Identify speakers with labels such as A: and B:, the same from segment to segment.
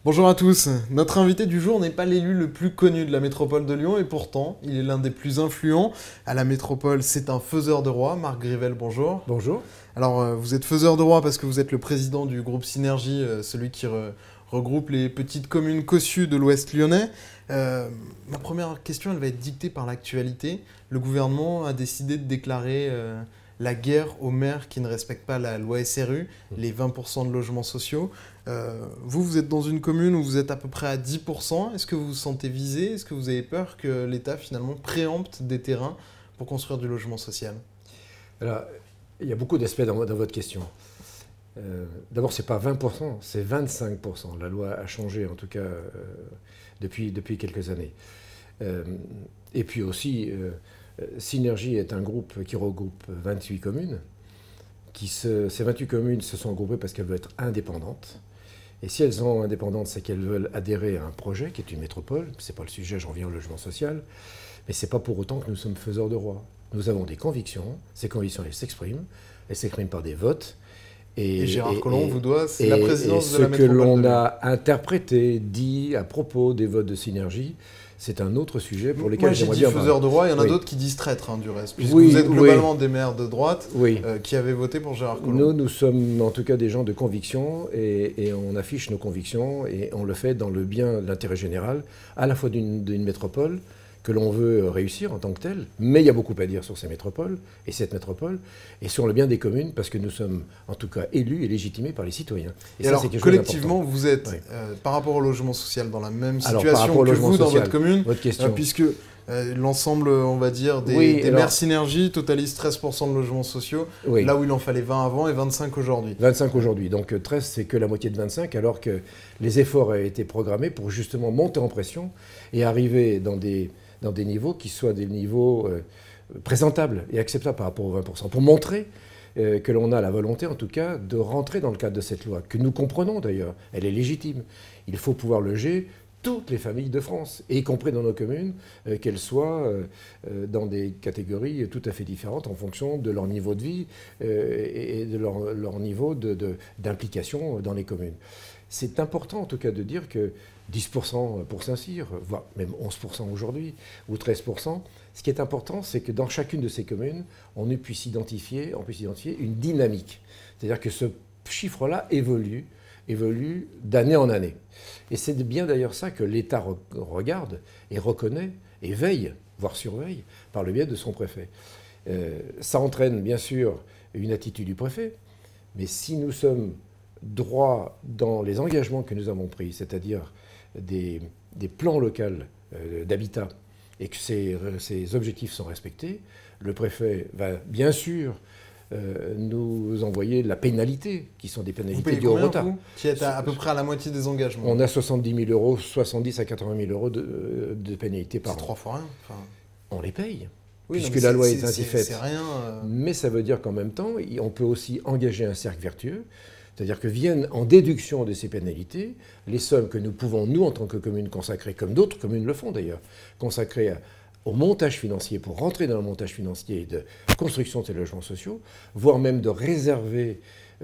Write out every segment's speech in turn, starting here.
A: Bonjour à tous. Notre invité du jour n'est pas l'élu le plus connu de la métropole de Lyon et pourtant, il est l'un des plus influents. À la métropole, c'est un faiseur de roi. Marc Grivel, bonjour.
B: Bonjour.
A: Alors, vous êtes faiseur de roi parce que vous êtes le président du groupe Synergie, celui qui regroupe les petites communes cossues de l'Ouest lyonnais. Ma première question, elle va être dictée par l'actualité. Le gouvernement a décidé de déclarer la guerre aux maires qui ne respectent pas la loi SRU, les 20% de logements sociaux. Vous êtes dans une commune où vous êtes à peu près à 10%. Est-ce que vous vous sentez visé? Est-ce que vous avez peur que l'État finalement préempte des terrains pour construire du logement social?
B: Alors, il y a beaucoup d'aspects dans votre question. D'abord, ce n'est pas 20%, c'est 25%. La loi a changé, en tout cas, depuis quelques années. Et puis aussi, Synergie est un groupe qui regroupe 28 communes. Ces 28 communes se sont regroupées parce qu'elles veulent être indépendantes. Et si elles sont indépendantes, c'est qu'elles veulent adhérer à un projet qui est une métropole. Ce n'est pas le sujet, j'en viens au logement social. Mais ce n'est pas pour autant que nous sommes faiseurs de roi. Nous avons des convictions. Ces convictions, elles s'expriment par des votes.
A: Et Gérard Collomb vous doit la présidence de la métropole.
B: Ce que l'on a interprété, dit à propos des votes de Synergie, c'est un autre sujet pour lequel
A: j'aimerais bien parler. Moi j'ai dit faiseur de roi, il y en a d'autres qui disent traître du reste, puisque vous êtes globalement des maires de droite qui avaient voté pour Gérard Collomb.
B: Nous sommes en tout cas des gens de conviction et on affiche nos convictions et on le fait dans le bien de l'intérêt général, à la fois d'une métropole que l'on veut réussir en tant que telle, mais il y a beaucoup à dire sur ces métropoles et cette métropole, et sur le bien des communes, parce que nous sommes en tout cas élus et légitimés par les citoyens.
A: Et ça, alors, collectivement, vous êtes, par rapport au logement social, dans la même situation que vous dans votre commune, puisque l'ensemble, on va dire, des maires Synergie totalisent 13% de logements sociaux, là où il en fallait 20 avant et 25 aujourd'hui.
B: 25 aujourd'hui, donc 13, c'est que la moitié de 25, alors que les efforts ont été programmés pour justement monter en pression et arriver dans des niveaux qui soient des niveaux présentables et acceptables par rapport aux 20%, pour montrer que l'on a la volonté, en tout cas, de rentrer dans le cadre de cette loi, que nous comprenons d'ailleurs, elle est légitime. Il faut pouvoir loger toutes les familles de France, y compris dans nos communes, qu'elles soient dans des catégories tout à fait différentes en fonction de leur niveau de vie et de leur niveau d'implication dans les communes. C'est important en tout cas de dire que 10% pour Saint-Cyr, voire même 11% aujourd'hui, ou 13%, ce qui est important, c'est que dans chacune de ces communes, on puisse identifier une dynamique. C'est-à-dire que ce chiffre-là évolue d'année en année. Et c'est bien d'ailleurs ça que l'État regarde et reconnaît et veille, voire surveille, par le biais de son préfet. Ça entraîne bien sûr une attitude du préfet, mais si nous sommes droits dans les engagements que nous avons pris, c'est-à-dire des plans locaux d'habitat, et que ces objectifs sont respectés, le préfet va bien sûr nous envoyer de la pénalité, qui sont des pénalités
A: du retard. Qui est à peu près à la moitié des engagements.
B: On a 70 000 euros, 70 à 80 000 euros de pénalité par an.
A: C'est 3 fois rien. Enfin...
B: On les paye,
A: oui,
B: puisque la loi est ainsi faite.
A: C'est rien.
B: Mais ça veut dire qu'en même temps, on peut aussi engager un cercle vertueux, c'est-à-dire que viennent en déduction de ces pénalités les sommes que nous pouvons, nous, en tant que commune, consacrer, comme d'autres communes le font d'ailleurs, consacrer au montage financier, pour rentrer dans le montage financier de construction de ces logements sociaux, voire même de réserver,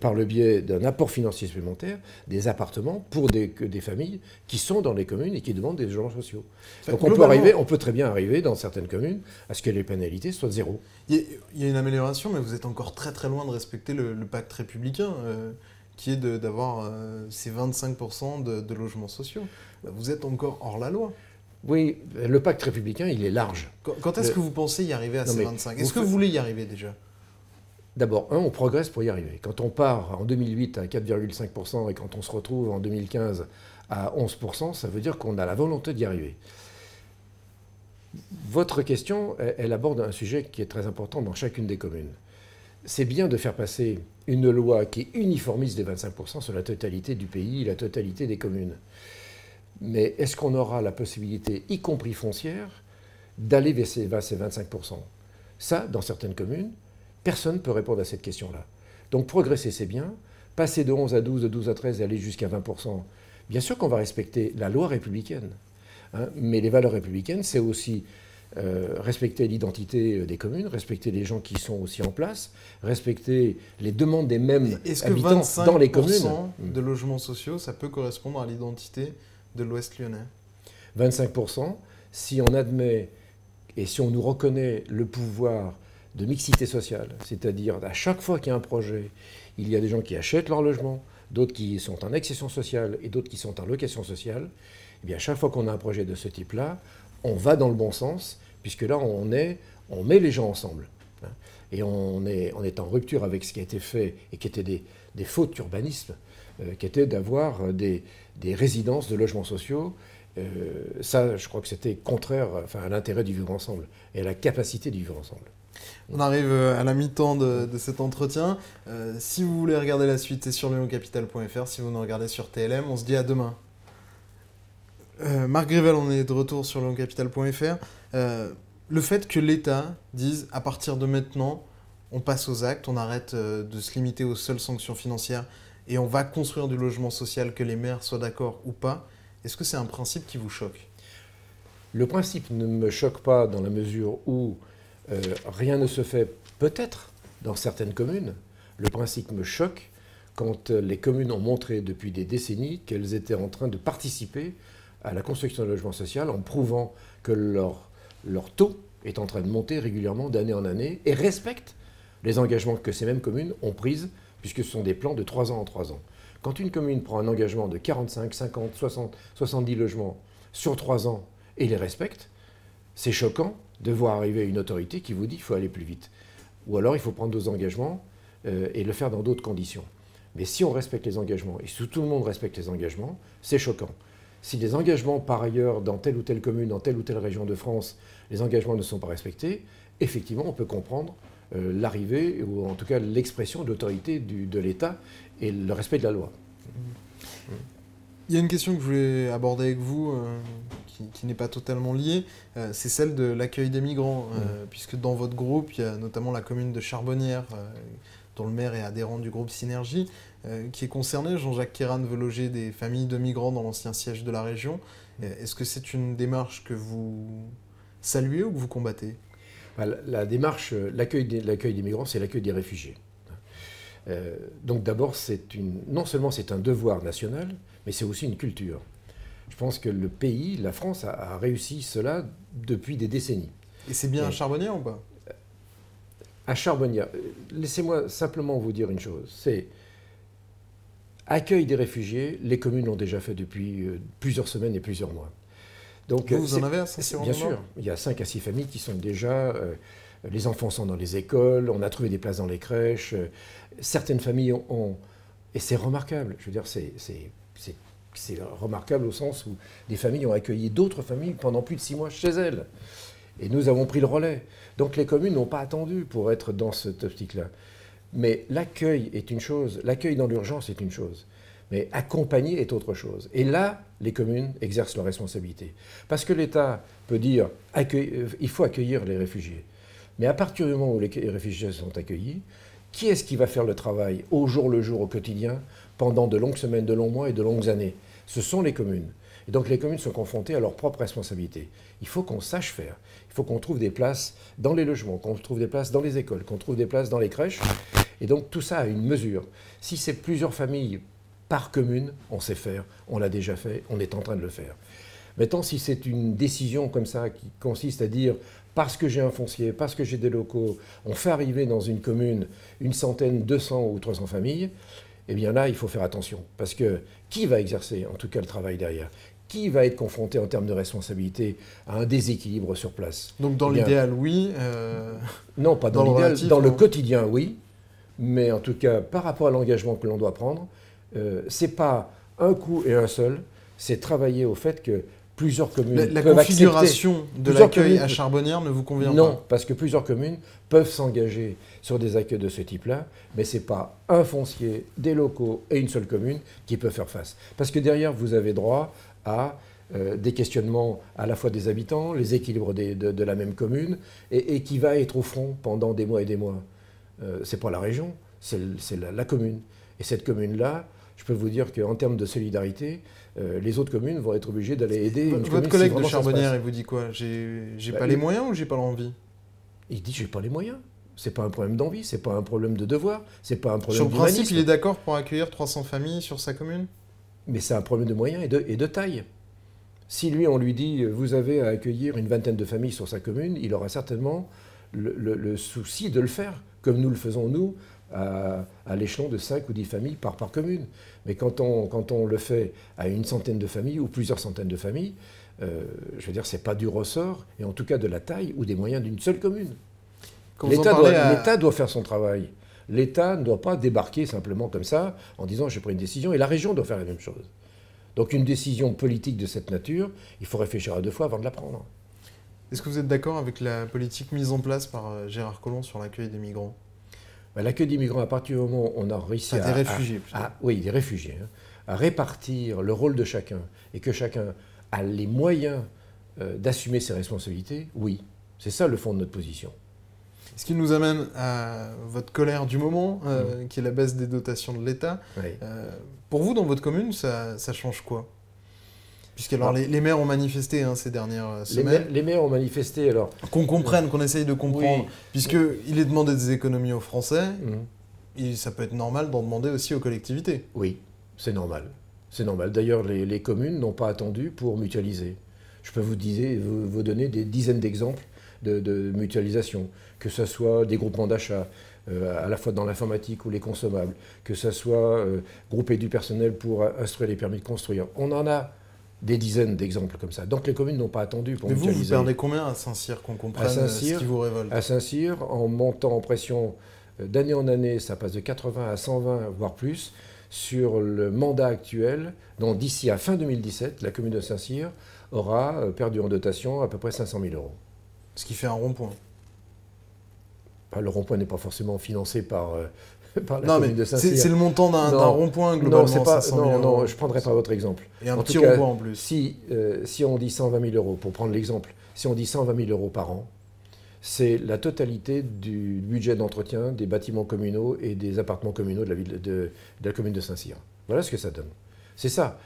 B: par le biais d'un apport financier supplémentaire, des appartements pour des familles qui sont dans les communes et qui demandent des logements sociaux. Donc on peut très bien arriver dans certaines communes à ce que les pénalités soient de zéro.
A: Il y a une amélioration, mais vous êtes encore très très loin de respecter le pacte républicain, qui est d'avoir ces 25% de logements sociaux. Vous êtes encore hors la loi.
B: Oui, le pacte républicain, il est large.
A: Quand est-ce que vous pensez y arriver à ces 25 ? Est-ce que vous voulez y arriver déjà ?
B: D'abord, on progresse pour y arriver. Quand on part en 2008 à 4,5% et quand on se retrouve en 2015 à 11%, ça veut dire qu'on a la volonté d'y arriver. Votre question, elle aborde un sujet qui est très important dans chacune des communes. C'est bien de faire passer une loi qui uniformise les 25% sur la totalité du pays, la totalité des communes. Mais est-ce qu'on aura la possibilité, y compris foncière, d'aller vers ces 25%? Ça, dans certaines communes, personne ne peut répondre à cette question-là. Donc progresser, c'est bien. Passer de 11 à 12, de 12 à 13 et aller jusqu'à 20%, bien sûr qu'on va respecter la loi républicaine. Mais les valeurs républicaines, c'est aussi respecter l'identité des communes, respecter les gens qui sont aussi en place, respecter les demandes des mêmes habitants dans les communes.
A: Est-ce que 25% de logements sociaux, ça peut correspondre à l'identité de l'Ouest lyonnais?
B: 25%, si on admet et si on nous reconnaît le pouvoir de mixité sociale, c'est-à-dire à chaque fois qu'il y a un projet, il y a des gens qui achètent leur logement, d'autres qui sont en accession sociale et d'autres qui sont en location sociale, et bien à chaque fois qu'on a un projet de ce type-là, on va dans le bon sens, puisque là on met les gens ensemble. Et on est en rupture avec ce qui a été fait et qui étaient des fautes d'urbanisme, qui étaient d'avoir des résidences de logements sociaux. Ça, je crois que c'était contraire à l'intérêt du vivre ensemble et à la capacité du vivre ensemble.
A: On arrive à la mi-temps de cet entretien. Si vous voulez regarder la suite, c'est sur lyoncapital.fr. Si vous nous regardez sur TLM, on se dit à demain. Marc Grivel, on est de retour sur lyoncapital.fr. Le fait que l'État dise à partir de maintenant, on passe aux actes, on arrête de se limiter aux seules sanctions financières et on va construire du logement social, que les maires soient d'accord ou pas, est-ce que c'est un principe qui vous choque?
B: Le principe ne me choque pas dans la mesure où rien ne se fait peut-être dans certaines communes. Le principe me choque quand les communes ont montré depuis des décennies qu'elles étaient en train de participer à la construction de logement social en prouvant que leur taux est en train de monter régulièrement d'année en année et respectent les engagements que ces mêmes communes ont pris, puisque ce sont des plans de 3 ans en 3 ans. Quand une commune prend un engagement de 45, 50, 60, 70 logements sur 3 ans et les respecte, c'est choquant de voir arriver une autorité qui vous dit qu'il faut aller plus vite. Ou alors il faut prendre d'autres engagements et le faire dans d'autres conditions. Mais si on respecte les engagements, et si tout le monde respecte les engagements, c'est choquant. Si les engagements, par ailleurs, dans telle ou telle commune, dans telle ou telle région de France, les engagements ne sont pas respectés, effectivement, on peut comprendre l'arrivée, ou en tout cas l'expression de l'autorité de l'État et le respect de la loi.
A: Il y a une question que je voulais aborder avec vous, qui n'est pas totalement liée, c'est celle de l'accueil des migrants, puisque dans votre groupe, il y a notamment la commune de Charbonnières, dont le maire est adhérent du groupe Synergie, qui est concerné. Jean-Jacques Kéran veut loger des familles de migrants dans l'ancien siège de la région. Est-ce que c'est une démarche que vous saluez ou que vous combattez?
B: La démarche, l'accueil des migrants, c'est l'accueil des réfugiés. Donc d'abord, non seulement c'est un devoir national, mais c'est aussi une culture. Je pense que le pays, la France, a réussi cela depuis des décennies.
A: Et c'est bien à Charbonnières ou pas?
B: À Charbonnières, laissez-moi simplement vous dire une chose, c'est accueil des réfugiés, les communes l'ont déjà fait depuis plusieurs semaines et plusieurs mois.
A: Donc, vous en avez à Saint-Cyr?
B: Bien sûr, il y a 5 à 6 familles qui sont déjà... les enfants sont dans les écoles, on a trouvé des places dans les crèches. Certaines familles ont... Et c'est remarquable, je veux dire, c'est remarquable au sens où des familles ont accueilli d'autres familles pendant plus de 6 mois chez elles. Et nous avons pris le relais. Donc les communes n'ont pas attendu pour être dans cette optique-là. Mais l'accueil est une chose, l'accueil dans l'urgence est une chose. Mais accompagner est autre chose. Et là, les communes exercent leur responsabilité. Parce que l'État peut dire il faut accueillir les réfugiés. Mais à partir du moment où les réfugiés sont accueillis, qui est-ce qui va faire le travail au jour le jour, au quotidien, pendant de longues semaines, de longs mois et de longues années? Ce sont les communes. Et donc les communes sont confrontées à leurs propres responsabilités. Il faut qu'on sache faire. Il faut qu'on trouve des places dans les logements, qu'on trouve des places dans les écoles, qu'on trouve des places dans les crèches. Et donc tout ça a une mesure. Si c'est plusieurs familles par commune, on sait faire, on l'a déjà fait, on est en train de le faire. Maintenant, si c'est une décision comme ça qui consiste à dire parce que j'ai un foncier, parce que j'ai des locaux, on fait arriver dans une commune une centaine, 200 ou 300 familles, eh bien là, il faut faire attention. Parce que qui va exercer, en tout cas, le travail derrière? Qui va être confronté en termes de responsabilité à un déséquilibre sur place?
A: Donc dans l'idéal, oui.
B: Non, pas dans l'idéal. Dans le quotidien, oui. Mais en tout cas, par rapport à l'engagement que l'on doit prendre, ce n'est pas un coup et un seul, c'est travailler au fait que plusieurs communes
A: la
B: peuvent
A: configuration de l'accueil à Charbonnières ne vous convient pas?
B: Non, parce que plusieurs communes peuvent s'engager sur des accueils de ce type-là, mais ce n'est pas un foncier, des locaux et une seule commune qui peut faire face. Parce que derrière, vous avez droit à des questionnements à la fois des habitants, les équilibres de la même commune, et qui va être au front pendant des mois et des mois. Ce n'est pas la région, c'est la commune. Et cette commune-là, je peux vous dire qu'en termes de solidarité, les autres communes vont être obligées d'aller aider une
A: Votre
B: commune
A: collègue
B: si
A: de
B: vraiment ça se passe.
A: Charbonnières, il vous dit quoi? J'ai
B: Bah,
A: pas les moyens ou j'ai pas l'envie?
B: Il dit j'ai pas les moyens. C'est pas un problème d'envie, c'est pas un problème de devoir, c'est pas un problème
A: Sur le principe,
B: d'humanisme.
A: il est d'accord pour accueillir 300 familles sur sa commune?
B: Mais c'est un problème de moyens et de taille. Si lui, on lui dit vous avez à accueillir une vingtaine de familles sur sa commune, il aura certainement le souci de le faire, comme nous le faisons nous, à l'échelon de 5 ou 10 familles par commune. Mais quand on le fait à une centaine de familles ou plusieurs centaines de familles, je veux dire, c'est pas du ressort, et en tout cas de la taille ou des moyens d'une seule commune.
A: Quand vous en parlez
B: L'État doit faire son travail. L'État ne doit pas débarquer simplement comme ça en disant j'ai pris une décision, et la région doit faire la même chose. Donc une décision politique de cette nature, il faut réfléchir à 2 fois avant de la prendre.
A: Est-ce que vous êtes d'accord avec la politique mise en place par Gérard Collomb sur l'accueil des migrants?
B: L'accueil des migrants, à partir du moment où on a réussi
A: Des réfugiés, plutôt.
B: oui, des réfugiés, hein, à répartir le rôle de chacun, et que chacun a les moyens d'assumer ses responsabilités, oui. C'est ça le fond de notre position.
A: Ce qui nous amène à votre colère du moment, qui est la baisse des dotations de l'État.
B: Oui.
A: Pour vous, dans votre commune, ça change quoi? Puisque alors, les maires ont manifesté ces dernières semaines.
B: Les maires ont manifesté, alors...
A: Qu'on comprenne, qu'on essaye de comprendre.
B: Oui.
A: Puisqu'il est demandé des économies aux Français,
B: Mhm.
A: et ça peut être normal d'en demander aussi aux collectivités.
B: Oui, c'est normal. C'est normal. D'ailleurs, les communes n'ont pas attendu pour mutualiser. Je peux vous donner des dizaines d'exemples de mutualisation, que ce soit des groupements d'achat, à la fois dans l'informatique ou les consommables, que ce soit grouper du personnel pour instruire les permis de construire. On en a des dizaines d'exemples comme ça. Donc les communes n'ont pas attendu pour
A: Mais
B: mutualiser.
A: vous perdez combien à Saint-Cyr, qu'on comprenne ce qui vous révolte?
B: À Saint-Cyr, en montant en pression d'année en année, ça passe de 80 à 120, voire plus, sur le mandat actuel, dont d'ici à fin 2017, la commune de Saint-Cyr aura perdu en dotation à peu près 500 000 euros.
A: Ce qui fait un rond-point.
B: Le rond-point n'est pas forcément financé par la
A: Non, mais
B: commune de Saint-Cyr.
A: c'est le montant d'un rond-point globalement.
B: Non, c'est pas,
A: 500 000
B: non,
A: euros.
B: non, je ne prendrai pas votre exemple.
A: Et un
B: En
A: petit
B: tout cas,
A: rond-point en plus.
B: Si on dit 120 000 euros, pour prendre l'exemple, si on dit 120 000 euros par an, c'est la totalité du budget d'entretien des bâtiments communaux et des appartements communaux de la commune de Saint-Cyr. Voilà ce que ça donne. C'est ça.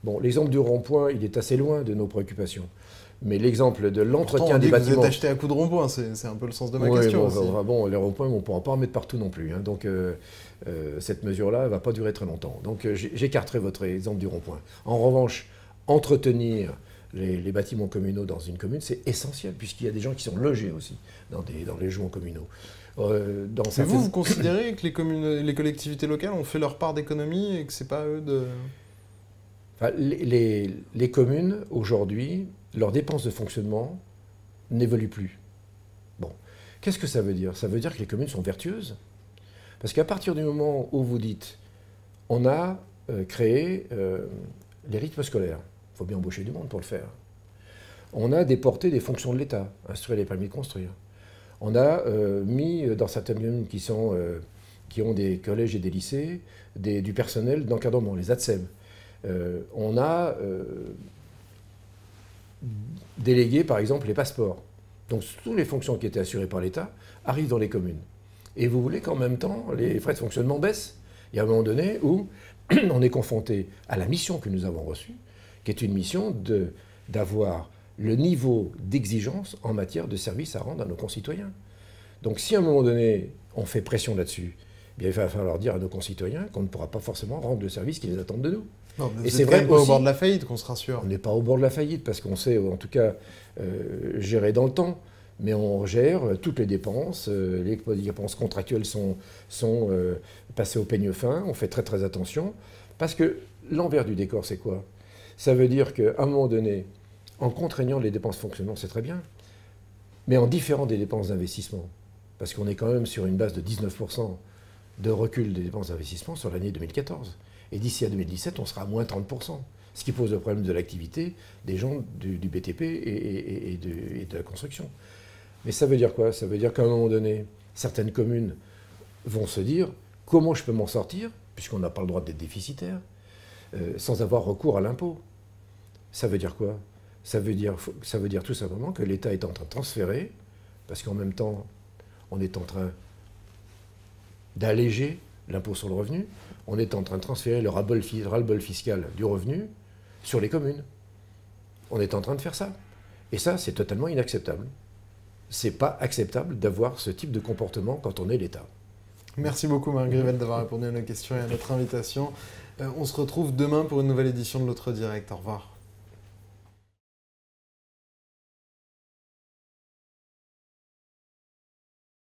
B: Bon, l'exemple du rond-point, il est assez loin de nos préoccupations. Mais l'exemple de l'entretien des bâtiments...
A: Vous êtes acheté à coup de rond-point, c'est un peu le sens de ma
B: Oui,
A: question
B: bon,
A: aussi.
B: les ronds-points, on ne pourra pas en mettre partout non plus. Hein. Donc, cette mesure-là ne va pas durer très longtemps. Donc, j'écarterai votre exemple du rond-point. En revanche, entretenir les bâtiments communaux dans une commune, c'est essentiel, puisqu'il y a des gens qui sont logés aussi dans les logements communaux.
A: Mais vous considérez que les collectivités locales ont fait leur part d'économie et que c'est pas à eux de...
B: Enfin, les communes, aujourd'hui, leurs dépenses de fonctionnement n'évoluent plus. Bon, qu'est-ce que ça veut dire? Ça veut dire que les communes sont vertueuses. Parce qu'à partir du moment où vous dites, on a créé les rythmes scolaires, il faut bien embaucher du monde pour le faire. On a déporté des fonctions de l'État, instruire les permis de construire. On a mis dans certaines communes qui ont des collèges et des lycées, du personnel d'encadrement, les ATSEM. On a délégué, par exemple, les passeports. Donc, toutes les fonctions qui étaient assurées par l'État arrivent dans les communes. Et vous voulez qu'en même temps, les frais de fonctionnement baissent. Il y a un moment donné où on est confronté à la mission que nous avons reçue, qui est une mission d'avoir le niveau d'exigence en matière de services à rendre à nos concitoyens. Donc, si à un moment donné, on fait pression là-dessus, il va falloir dire à nos concitoyens qu'on ne pourra pas forcément rendre le service qu'ils attendent de nous.
A: Non,
B: et c'est vrai
A: pas au bord de la faillite, qu'on se rassure.
B: On n'est pas au bord de la faillite, parce qu'on sait, en tout cas, gérer dans le temps. Mais on gère toutes les dépenses. Les dépenses contractuelles sont passées au peigne fin. On fait très très attention. Parce que l'envers du décor, c'est quoi? Ça veut dire qu'à un moment donné, en contraignant les dépenses de fonctionnement, c'est très bien. Mais en différant des dépenses d'investissement, parce qu'on est quand même sur une base de 19% de recul des dépenses d'investissement sur l'année 2014. Et d'ici à 2017, on sera à moins 30%. Ce qui pose le problème de l'activité des gens du BTP et de la construction. Mais ça veut dire quoi? Ça veut dire qu'à un moment donné, certaines communes vont se dire comment je peux m'en sortir, puisqu'on n'a pas le droit d'être déficitaire, sans avoir recours à l'impôt. Ça veut dire quoi? Ça veut dire tout simplement que l'État est en train de transférer, parce qu'en même temps, on est en train d'alléger l'impôt sur le revenu, on est en train de transférer le ras-le-bol fiscal du revenu sur les communes. On est en train de faire ça. Et ça, c'est totalement inacceptable. C'est pas acceptable d'avoir ce type de comportement quand on est l'État.
A: Merci beaucoup, Marc Grivel, d'avoir répondu à nos questions et à notre invitation. On se retrouve demain pour une nouvelle édition de l'Autre Direct. Au revoir.